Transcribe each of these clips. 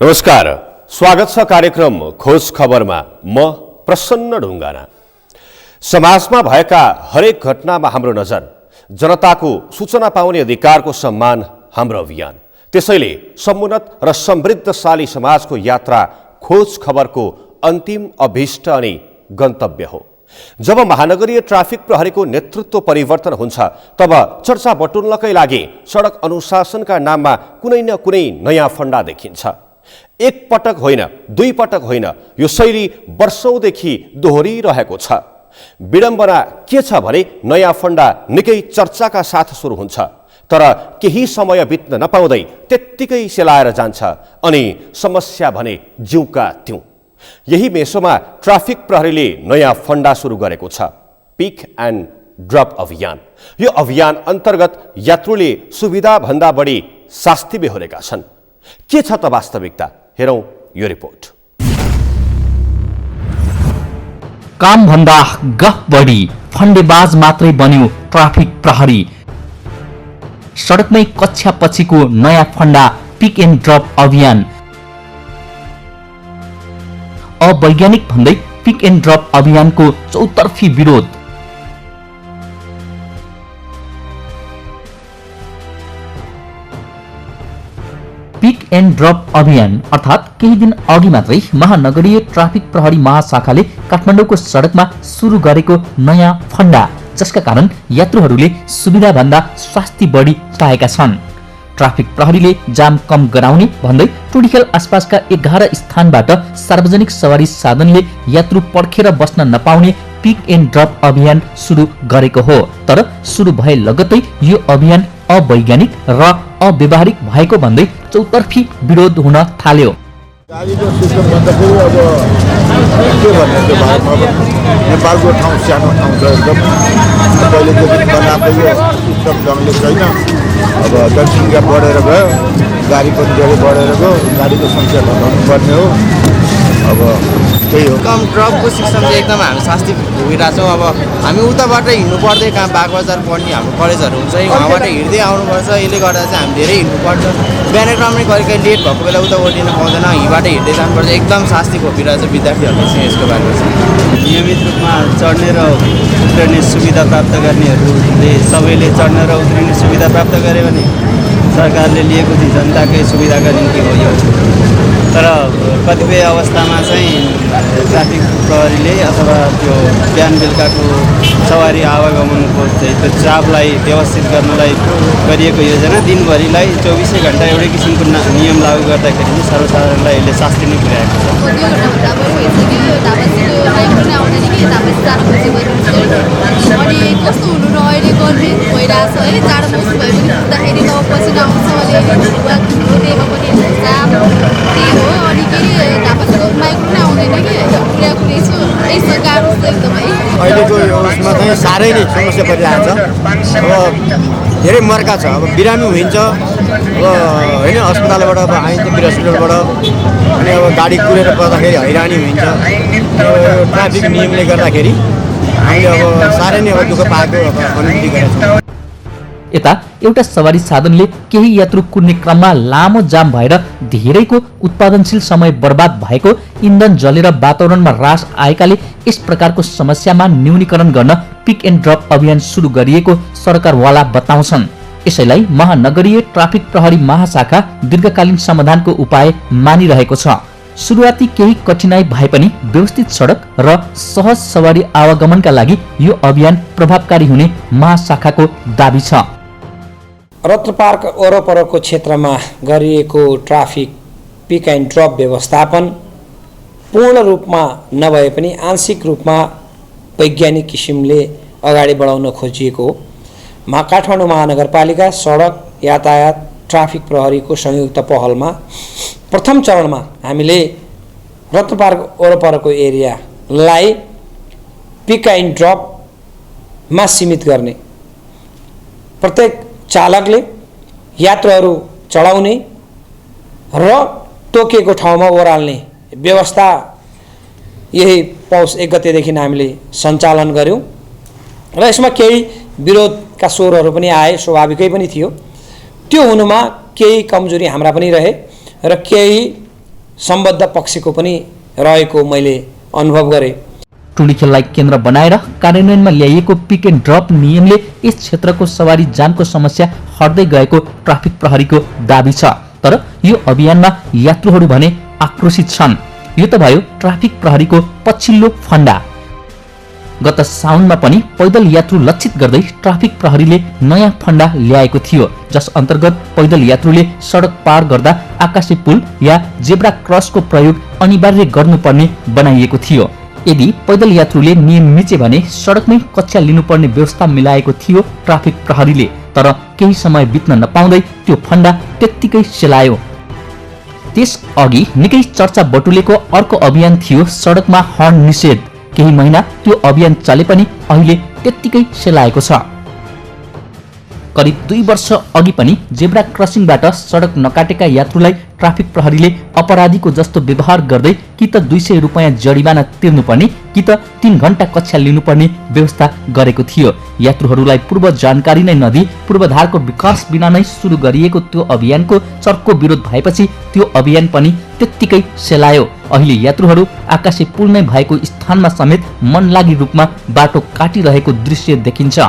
नमस्कार, स्वागत छ कार्यक्रम खोज खबरमा। म प्रसन्न ढुङ्गाना। समाजमा भएका हरेक घटनामा हाम्रो नजर, जनताको सूचना पाउने अधिकारको सम्मान हाम्रो अभियान। त्यसैले समुन्नत र समृद्धशाली समाजको यात्रा खोज खबरको अन्तिम अभिष्ट अनि गन्तव्य हो। जब महानगरीय ट्राफिक प्रहरीको नेतृत्व परिवर्तन हुन्छ, तब चर्चा बटुल्नकै लागि सडक अनुशासनका नाममा कुनै न कुनै नयाँ फन्डा देखिन्छ। एक पटक होइन, दुई पटक होइन, यो शैली वर्षौंदेखि दोहोरिरहेको छ। विडम्बना के छ भने नयाँ फन्डा निकै चर्चाका साथ सुरु हुन्छ, तर केही समय बित्न नपाउँदै त्यत्तिकै सेलाएर जान्छ अनि समस्या भने जिउका त्यों। यही मेसोमा ट्राफिक प्रहरीले नयाँ फन्डा सुरु गरेको छ, पिक एन्ड ड्रप अभियान। यो अभियान अन्तर्गत यात्रुले सुविधा भन्दा बढी शास्ति बेहोरेका छन्। के छ त वास्तविकता? हेरौं यो रिपोर्ट। काम भन्दा गफ बढी फन्डेबाज मात्रै बन्यो ट्राफिक प्रहरी। सडकमै कक्षा पछिको नयाँ फन्डा पिक एन्ड ड्रप अभियान। अवैज्ञानिक भन्दै पिक एन्ड ड्रप अभियानको चौतर्फी विरोध। पिक एन्ड ड्रप अभियान अर्थात् केही दिन अघि मात्रै महानगरीय ट्राफिक प्रहरी महाशाखाले काठमाडौँको सडकमा सुरु गरेको नयाँ फन्डा, जसका कारण यात्रुहरूले सुविधा भन्दा स्वास्थ्य बढी पाएका छन्। ट्राफिक प्रहरीले जाम कम गराउने भन्दै टुडिखेल आसपासका 11 स्थानबाट सार्वजनिक सवारी साधनले यात्रु पर्खेर बस्न नपाउने पिक एन्ड ड्रप अभियान सुरु गरेको हो। तर सुरु भए लगत्तै यो अभियान अवैज्ञानिक र अव्यवहारिक भएको भन्दै चौतर्फी विरोध हुन थाल्यो। गाडीको सिस्टम भन्दाखेरि अब के भन्ने त्यो भारतमा नेपालको ठाउँ सानो ठाउँ छ एकदम। पहिलेदेखि बनाएको यो सिस्टम ढङ्गले छैन। अब जनसङ्ख्या बढेर गयो, गाडी पनि धेरै बढेर गयो, गाडीको सङ्ख्या घटाउनु पर्ने हो। अब त्यही हो। कम ड्रपको सिस्टम चाहिँ एकदम हामी शास्ति भोगिरहेको छौँ। अब हामी उताबाट हिँड्नु पर्दै कहाँ बागबजार पढ्ने हाम्रो कलेजहरू हुन्छ, उहाँबाट हिँड्दै आउनुपर्छ। यसले गर्दा चाहिँ हामी धेरै हिँड्नुपर्छ। बिहान क्रममै कहिले लेट भएको बेला उता ओर्लिन पाउँदैन, हिँडबाट हिँड्दै जानुपर्छ। एकदम शास्ति खोपिरहेको छ विद्यार्थीहरूले चाहिँ यसको बारेमा चाहिँ। नियमित रूपमा चढ्ने र उत्रने सुविधा प्राप्त गर्नेहरूले सबैले चढ्न र उत्रिने सुविधा प्राप्त गरे भने सरकारले लिएको चाहिँ जनताकै सुविधाका निम्ति हो यो। तर कतिपय अवस्थामा चाहिँ ट्राफिक प्रहरीले अथवा त्यो बिहान बेलुकाको सवारी आवागमनको चाहिँ त्यो चापलाई व्यवस्थित गर्नलाई गरिएको योजना दिनभरिलाई 24 घण्टा एउटै किसिमको नियम लागू गर्दाखेरि चाहिँ सर्वसाधारणलाई यसले शास्ति नै पुर्याएको छ। अनि कस्तो हुनु र अहिले गर्मी भइरहेछ है, जाडो मौसम भए पनि पुग्दाखेरि अब पसिना आउँछ, रोडेमा पनि जाम त्यही हो। अनि के ढापाको माइक्रो नै आउँदैन कि पुऱ्याएको रहेछ, यही गाह्रो छ एकदमै। अहिलेको यो उसमा चाहिँ साह्रै नै समस्या परिरहेको छ। अब धेरै मर्का छ। अब बिरामी हुन्छ, अब होइन अस्पतालबाट अब आइन्छ हस्पिटलबाट, अनि अब गाडी कुरेर पर्दाखेरि हैरानी हुन्छ। ट्राफिक नियमले गर्दाखेरि हामीले अब साह्रै नै अब दुःख पाएको अनुभूति गरेका छौँ। यता एउटा सवारी साधनले केही यात्रु कुर्ने क्रममा लामो जाम भएर धेरैको उत्पादनशील समय बर्बाद भएको, इन्धन जलेर वातावरणमा ह्रास आएकाले यस प्रकारको समस्यामा न्यूनीकरण गर्न पिक एन्ड ड्रप अभियान सुरु गरिएको सरकारवाला बताउँछन्। यसैलाई महानगरीय ट्राफिक प्रहरी महाशाखा दीर्घकालीन समाधानको उपाय मानिरहेको छ। सुरुवाती केही कठिनाई भए पनि व्यवस्थित सडक र सहज सवारी आवागमनका लागि यो अभियान प्रभावकारी हुने महाशाखाको दाबी छ। रत्न पार्क वरपरको क्षेत्रमा गरिएको ट्राफिक पिक एन्ड ड्रप व्यवस्थापन पूर्ण रूपमा नभए पनि आंशिक रूपमा वैज्ञानिक किसिमले अगाडि बढाउन खोजिएको हो। काठमाडौँ महानगरपालिका सडक यातायात ट्राफिक प्रहरीको संयुक्त पहलमा प्रथम चरणमा हामीले रत्न पार्क वरपरको एरियालाई पिक एन्ड ड्रपमा सीमित गर्ने, प्रत्येक चालकले यात्रुहरू चढाउने र तोकिएको ठाउँमा ओह्राल्ने व्यवस्था यही पौष 1 गतेदेखि हामीले सञ्चालन गर्यौं र यसमा केही विरोधका स्वरहरू पनि आए, स्वाभाविकै पनि थियो। त्यो हुनुमा केही कमजोरी हाम्रा पनि रहे र केही सम्बद्ध पक्षको पनि रहेको मैले अनुभव गरेँ। टोली खेललाई केन्द्र बनाएर कार्यान्वयनमा ल्याइएको पिक एन्ड ड्रप नियमले यस क्षेत्रको सवारी जामको समस्या हट्दै गएको ट्राफिक प्रहरीको दाबी छ। तर यो अभियानमा यात्रुहरू भने आक्रोशित छन्। यो त भयो ट्राफिक प्रहरीको पछिल्लो फन्डा। गत साउनमा पनि पैदल यात्रु लक्षित गर्दै ट्राफिक प्रहरीले नयाँ फन्डा ल्याएको थियो, जस अन्तर्गत पैदल यात्रुले सडक पार गर्दा आकाशे पुल या जेब्रा क्रसको प्रयोग अनिवार्य गर्नुपर्ने बनाइएको थियो। यदि पैदल यात्रुले नियम मिचे भने सडकमै कक्षा लिनुपर्ने व्यवस्था मिलाएको थियो ट्राफिक प्रहरीले। तर केही समय बित्न नपाउँदै त्यो फन्डा त्यत्तिकै सेलायो। त्यसअघि निकै चर्चा बटुलेको अर्को अभियान थियो सडकमा हर्न निषेध। केही महिना त्यो अभियान चले पनि अहिले त्यत्तिकै सेलाएको छ। करिब 2 वर्ष अघि पनि जेब्रा क्रसिङबाट सडक नकाटेका यात्रुलाई ट्राफिक प्रहरीले अपराधीको जस्तो व्यवहार गर्दै कि त 200 रुपैयाँ जरिवाना तिर्नुपर्ने कि त 3 घण्टा कक्षा लिनुपर्ने व्यवस्था गरेको थियो। यात्रुहरूलाई पूर्व जानकारी नै नदिई पूर्वाधारको विकास बिना नै सुरु गरिएको त्यो अभियानको चर्को विरोध भएपछि त्यो अभियान पनि त्यत्तिकै सेलायो। अहिले यात्रुहरू आकाशे पुल नै भएको स्थानमा समेत मनलागी रूपमा बाटो काटिरहेको दृश्य देखिन्छ।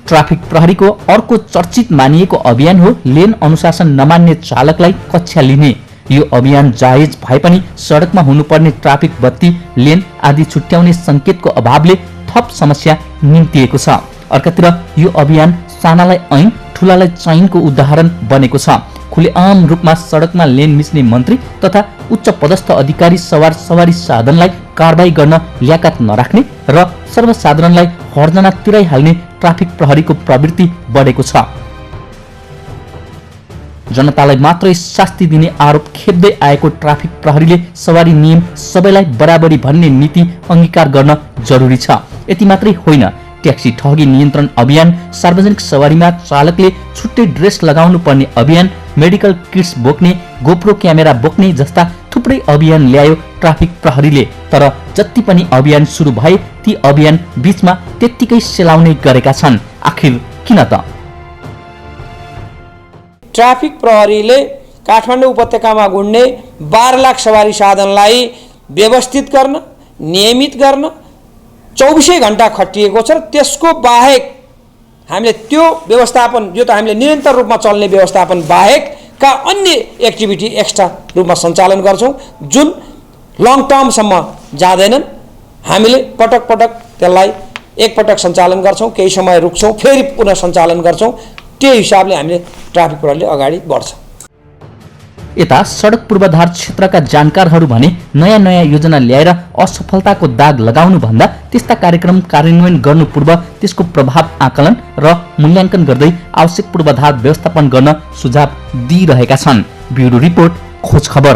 ट्राफिक प्रहरीको अर्को चर्चित मानिएको अभियान हो लेन अनुशासन नमान्ने चालकलाई कक्षा लिने। यो अभियान जायज भए पनि सडकमा हुनुपर्ने ट्राफिक बत्ती, लेन आदि छुट्याउने संकेतको अभावले थप समस्या निम्तिएको छ। अर्कातिर यो अभियान सानालाई ऐन ठुलालाई चैनको उदाहरण बनेको छ। खुलेआम रूपमा सडकमा लेन मिच्ने मन्त्री तथा उच्च पदस्थ अधिकारी सवारी साधनलाई कारबाही गर्न ल्याकात नराख्ने र सर्वसाधारणलाई हर्जना तिराइहाल्ने ट्राफिक प्रहरीको प्रवृत्ति बढेको छ। जनतालाई मात्रै शास्ति दिने आरोप खेप्दै आएको ट्राफिक प्रहरीले सवारी नियम सबैलाई बराबरी भन्ने नीति अंगीकार गर्न जरुरी छ। यति मात्रै होइन, ट्याक्सी ठगी नियन्त्रण अभियान, सार्वजनिक सवारीमा चालकले छुट्टै ड्रेस लगाउनु पर्ने अभियान, मेडिकल किट्स बोक्ने, गोप्रो क्यामेरा बोक्ने जस्ता थुप्रै अभियान ल्यायो ट्राफिक प्रहरीले। तर जति पनि अभियान सुरु भए ती अभियान बीचमा त्यत्तिकै सेलाउने गरेका छन्। आखिर किन त? ट्राफिक प्रहरीले काठमाडौँ उपत्यकामा गुड्ने 12 लाख सवारी साधनलाई व्यवस्थित गर्न, नियमित गर्न 24 घण्टा खटिएको छ र त्यसको बाहेक हामीले त्यो व्यवस्थापन, यो त हामीले निरन्तर रूपमा चल्ने व्यवस्थापन बाहेकका अन्य एक्टिभिटी एक्स्ट्रा रूपमा सञ्चालन गर्छौँ जुन लङ टर्मसम्म जाँदैनन्। हामीले पटक पटक त्यसलाई एकपटक सञ्चालन गर्छौँ, केही समय रुक्छौँ, फेरि पुनः सञ्चालन गर्छौँ। त्यो हिसाबले हामीले ट्राफिक प्रहरीले अगाडि बढ्छ। यता सडक पूर्वाधार क्षेत्रका जानकारहरू भने नयाँ नयाँ योजना ल्याएर असफलताको दाग लगाउनु भन्दा त्यस्ता कार्यक्रम कार्यान्वयन गर्नु पूर्व त्यसको प्रभाव आकलन र मूल्याङ्कन गर्दै आवश्यक पूर्वाधार व्यवस्थापन गर्न सुझाव दिइरहेका छन्। ब्युरो रिपोर्ट, खोज खबर।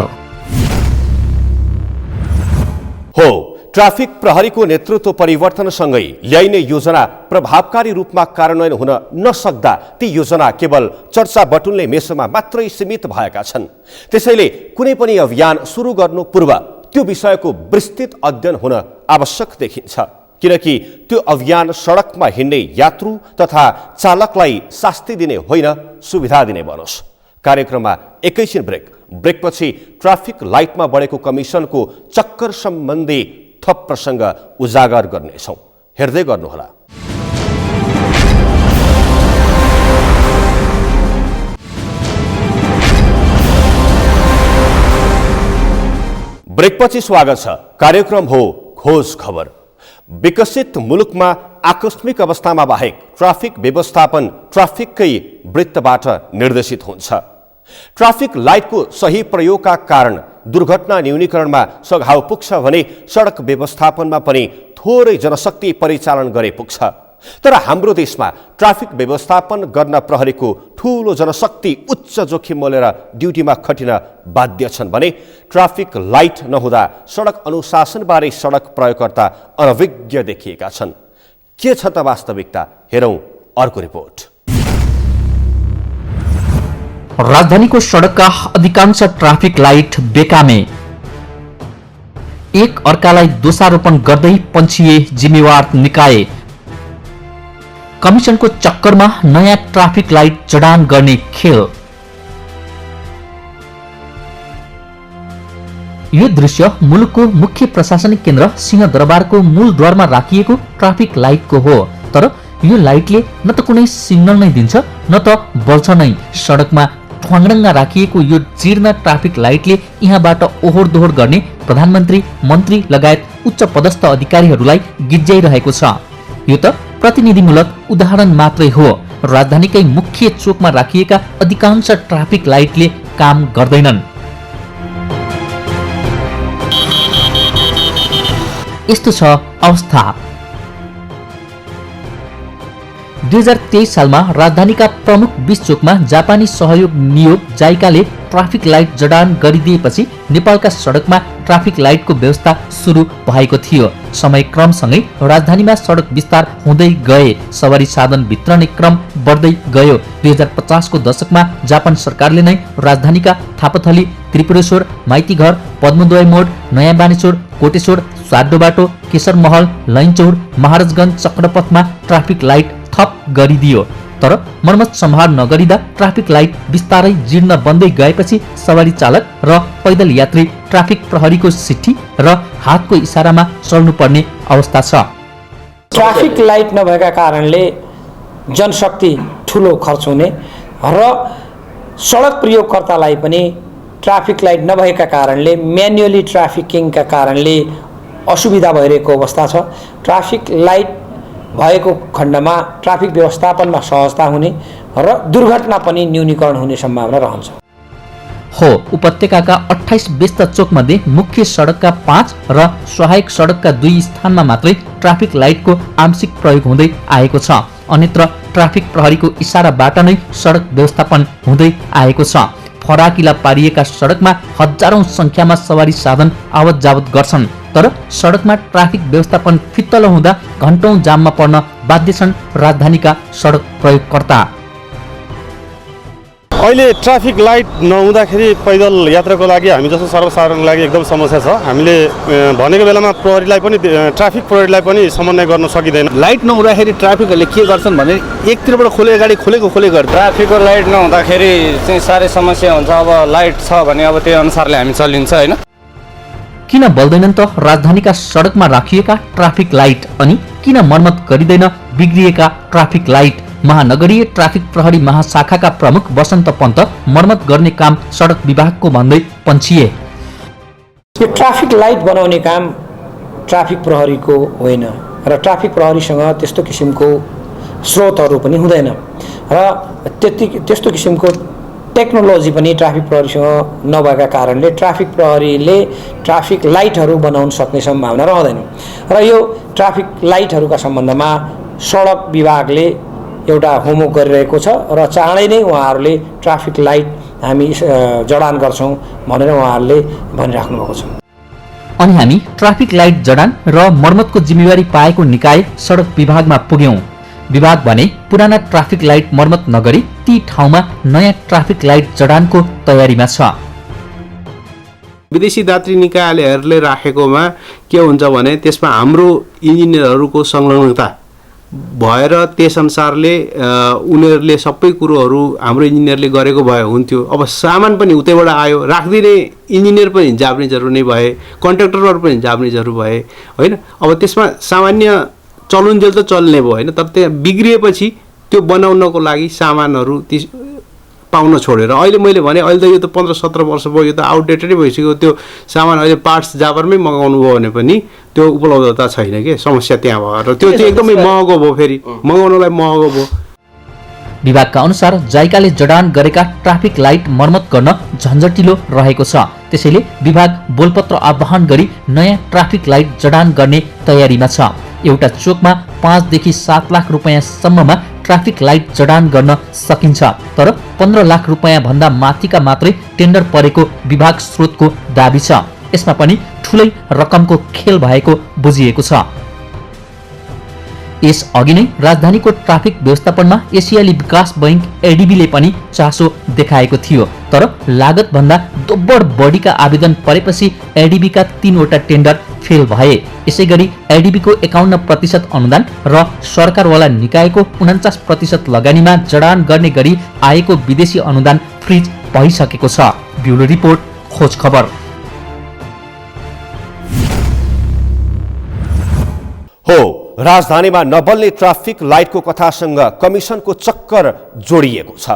हो, ट्राफिक प्रहरीको नेतृत्व परिवर्तनसँगै ल्याइने योजना प्रभावकारी रूपमा कार्यान्वयन हुन नसक्दा ती योजना केवल चर्चा बटुल्ने मेसोमा मात्रै सीमित भएका छन्। त्यसैले कुनै पनि अभियान सुरु गर्नु पूर्व त्यो विषयको विस्तृत अध्ययन हुन आवश्यक देखिन्छ, किनकि त्यो अभियान सडकमा हिँड्ने यात्रु तथा चालकलाई शास्ति दिने होइन, सुविधा दिने बनोस्। कार्यक्रममा एकैछिन ब्रेकपछि ट्राफिक लाइटमा बढेको कमिसनको चक्कर सम्बन्धी थप प्रसङ्ग उजागर गर्नेछौँ। हेर्दै गर्नुहोला। ब्रेकपछि स्वागत छ। कार्यक्रम हो खोज खबर। विकसित मुलुकमा आकस्मिक अवस्थामा बाहेक ट्राफिक व्यवस्थापन ट्राफिककै वृत्तबाट निर्देशित हुन्छ। ट्राफिक लाइटको सही प्रयोगका कारण दुर्घटना न्यूनीकरणमा सघाउ पुग्छ भने सडक व्यवस्थापनमा पनि थोरै जनशक्ति परिचालन गरे पुग्छ। तर हाम्रो देशमा ट्राफिक व्यवस्थापन गर्न प्रहरीको ठूलो जनशक्ति उच्च जोखिम मोलेर ड्युटीमा खटिन बाध्य छन् भने ट्राफिक लाइट नहुँदा सडक अनुशासनबारे सडक प्रयोगकर्ता अनभिज्ञ देखिएका छन्। के छ त वास्तविकता? हेरौँ अर्को रिपोर्ट। राजधानीको सडकका अधिकांश ट्राफिक लाइट बेकामे। एक अर्कालाई दोषारोपण गर्दै पन्छिए जिम्मेवार निकाय। कमिसनको चक्करमा नयाँ ट्राफिक लाइट जडान गर्ने खेल। यो दृश्य मुलुकको मुख्य प्रशासनिक केन्द्र सिंहदरबारको मूलद्वारमा राखिएको ट्राफिक लाइटको हो। तर यो लाइटले न त कुनै सिग्नल नै दिन्छ न त बल्छ नै। सडकमा ठ्वाङ्डङ्गा राखिएको यो जीर्ण ट्राफिक लाइटले यहाँबाट ओहोर दोहोर गर्ने प्रधानमन्त्री, मन्त्री लगायत उच्च पदस्थ अधिकारीहरूलाई गिज्याइरहेको छ। यो त प्रतिनिधिमूलक उदाहरण मात्रै हो। राजधानीकै मुख्य चोकमा राखिएका अधिकांश ट्राफिक लाइटले काम गर्दैनन्। यस्तो छ अवस्था। 2023 सालमा राजधानीका प्रमुख 20 चोकमा जापानी सहयोग नियोग जाइकाले ट्राफिक लाइट जडान गरिदिएपछि नेपालका सडकमा ट्राफिक लाइटको व्यवस्था सुरु भएको थियो। समय क्रमसँगै राजधानीमा सडक विस्तार हुँदै गए, सवारी साधन वितरण क्रम बढ्दै गयो। 2050 को दशकमा जापान सरकारले नै राजधानीका थापाथली, त्रिपुरेश्वर, माइतीघर, पद्मदोय मोड, नयाँ बानेश्वर, कोटेश्वर, साड्डो बाटो, केशर महल, लैनचौर, महाराजगञ्ज चक्रपथमा ट्राफिक लाइट थप गरिदियो। तर मर्मत सम्हार नगरिँदा ट्राफिक लाइट बिस्तारै जीर्ण बन्दै गएपछि सवारी चालक र पैदल यात्री ट्राफिक प्रहरीको सिट्ठी र हातको इसारामा चल्नुपर्ने अवस्था छ। ट्राफिक लाइट नभएका कारणले जनशक्ति ठुलो खर्च हुने र सडक प्रयोगकर्तालाई पनि ट्राफिक लाइट नभएका कारणले म्यानुअली ट्राफिकिङका कारणले असुविधा भइरहेको अवस्था छ। ट्राफिक लाइट भएको खण्डमा ट्राफिक व्यवस्थापनमा सहजता हुने र दुर्घटना पनि न्यूनीकरण हुने सम्भावना रहन्छ। हो, उपत्यकाका 28 व्यस्त चोकमध्ये मुख्य सडकका 5 र सहायक सडकका 2 स्थानमा मात्रै ट्राफिक लाइटको आंशिक प्रयोग हुँदै आएको छ। अन्यत्र ट्राफिक प्रहरीको इसाराबाट नै सडक व्यवस्थापन हुँदै आएको छ। फराकिला पारिएका सडकमा हजारौं संख्यामा सवारी साधन आवत जावत गर्छन्, तर सडकमा ट्राफिक व्यवस्थापन फित्तलो हुँदा घण्टौं जाममा पर्न बाध्य छन् राजधानीका सडक प्रयोगकर्ता। अहिले ट्राफिक लाइट नहुँदाखेरि पैदल यात्राको लागि हामी जस्तो सर्वसाधारणको लागि एकदम समस्या छ। हामीले भनेको बेलामा प्रहरीलाई पनि ट्राफिक प्रहरीलाई पनि समन्वय गर्न सकिँदैन। लाइट नहुँदाखेरि ट्राफिकहरूले के गर्छन् भने एकतिरबाट खोलेको गाडी खोलेको गर्छ। ट्राफिकको लाइट नहुँदाखेरि चाहिँ साह्रै समस्या हुन्छ। अब लाइट छ भने अब त्यही अनुसारले हामी चलिन्छ हैन। किन बल्दैनन् त राजधानीका सडकमा राखिएका ट्राफिक लाइट? अनि किन मर्मत गरिँदैन बिग्रिएका ट्राफिक लाइट? महानगरीय ट्राफिक प्रहरी महाशाखाका प्रमुख वसन्त पन्त मर्मत गर्ने काम सडक विभागको भन्दै पन्छिए। यो ट्राफिक लाइट बनाउने काम ट्राफिक प्रहरीको होइन र ट्राफिक प्रहरीसँग त्यस्तो किसिमको स्रोतहरू पनि हुँदैन र त्यस्तो किसिमको टेक्नोलोजी पनि ट्राफिक प्रहरीसँग नभएका कारणले ट्राफिक प्रहरीले ट्राफिक लाइटहरू बनाउन सक्ने सम्भावना रहँदैन। र यो ट्राफिक लाइटहरूका सम्बन्धमा सडक विभागले एउटा होमवर्क गरिरहेको छ र चाँडै नै उहाँहरूले ट्राफिक लाइट हामी जडान गर्छौँ भनेर उहाँहरूले भनिराख्नु भएको छ। अनि हामी ट्राफिक लाइट जडान र मर्मतको जिम्मेवारी पाएको निकाय सडक विभागमा पुग्यौं। विभाग भने पुराना ट्राफिक लाइट मर्मत नगरी ती ठाउँमा नयाँ ट्राफिक लाइट जडानको तयारीमा छ। विदेशी दात्री निकायहरूले राखेकोमा के हुन्छ भने त्यसमा हाम्रो इन्जिनियरहरूको संलग्नता भएर त्यसअनुसारले उनीहरूले सबै कुरोहरू हाम्रो इन्जिनियरले गरेको भए हुन्थ्यो। अब सामान पनि उतैबाट आयो, राखिदिने इन्जिनियर पनि जापानिजहरू नै भए, कन्ट्र्याक्टरहरू पनि जापानिजहरू भए होइन। अब त्यसमा सामान्य चलुन्जेल त चल्ने भयो होइन, तर त्यहाँ बिग्रिएपछि त्यो बनाउनको लागि सामानहरू ती पाउन छोडेर अहिले मैले भने अहिले त यो त 15-17 वर्ष भयो, यो त आउटडेटेडै भइसक्यो। त्यो सामान अहिले पार्ट्स जापानमै मगाउनु भयो भने पनि त्यो उपलब्धता छैन के, समस्या त्यहाँ भएर त्यो चाहिँ एकदमै महँगो भयो, फेरि मगाउनलाई महँगो भयो। विभागका अनुसार जाइकाले जडान गरेका ट्राफिक लाइट मर्मत गर्न झन्झटिलो रहेको छ। त्यसैले विभाग बोलपत्र आह्वान गरी नयाँ ट्राफिक लाइट जडान गर्ने तयारीमा छ। एउटा चोकमा 5 देखि 7 लाख रुपैयाँसम्ममा ट्राफिक लाइट जडान गर्न सकिन्छ, तर 15 लाख रुपैयाँ भन्दा माथिका मात्रै टेन्डर परेको विभाग स्रोतको दाबी छ। यसमा पनि ठुलै रकमको खेल भएको बुझिएको छ। यस अघि नै राजधानीको ट्राफिक व्यवस्थापनमा एसियाली विकास बैंक एडिबीले पनि चासो देखाएको थियो, तर लागत भन्दा दोब्बर बढीका आवेदन परेपछि एडिबीका 3 वटा टेन्डर फेल भए। यसैगरी एडिबीको 51% अनुदान र सरकारवाला निकायको 49% लगानीमा जडान गर्ने गरी आएको विदेशी अनुदान फ्रिज भइसकेको छ। ब्युरो रिपोर्ट, खोज खबर। हो, राजधानीमा नबल्ने ट्राफिक लाइटको कथासँग कमिसनको चक्कर जोडिएको छ।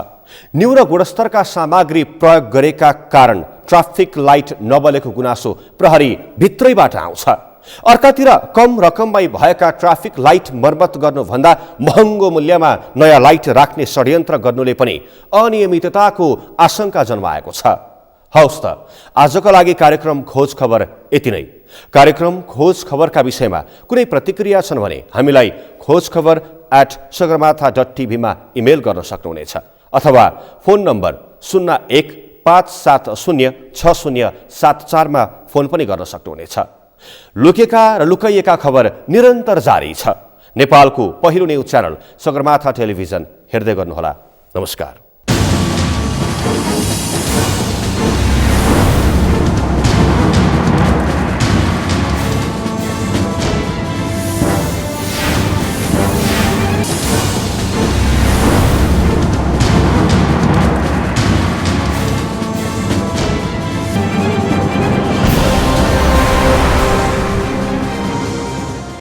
न्यून गुणस्तरका सामग्री प्रयोग गरेका कारण ट्राफिक लाइट नबलेको गुनासो प्रहरी भित्रैबाट आउँछ। अर्कातिर कम रकममै भएका ट्राफिक लाइट मर्मत गर्नुभन्दा महँगो मूल्यमा नयाँ लाइट राख्ने षड्यन्त्र गर्नुले पनि अनियमितताको आशंका जन्माएको छ। हवस् त, आजको लागि कार्यक्रम खोज खबर यति नै। कार्यक्रम खोज खबरका विषयमा कुनै प्रतिक्रिया छन् भने हामीलाई khojkhabar@sagarmatha.tv मा इमेल गर्न सक्नुहुनेछ अथवा फोन नम्बर 0157060774 मा फोन पनि गर्न सक्नुहुनेछ। लुकेका र लुकाइएका खबर निरन्तर जारी छ। नेपालको पहिलो न्युज च्यानल सगरमाथा टेलिभिजन हेर्दै गर्नुहोला। नमस्कार।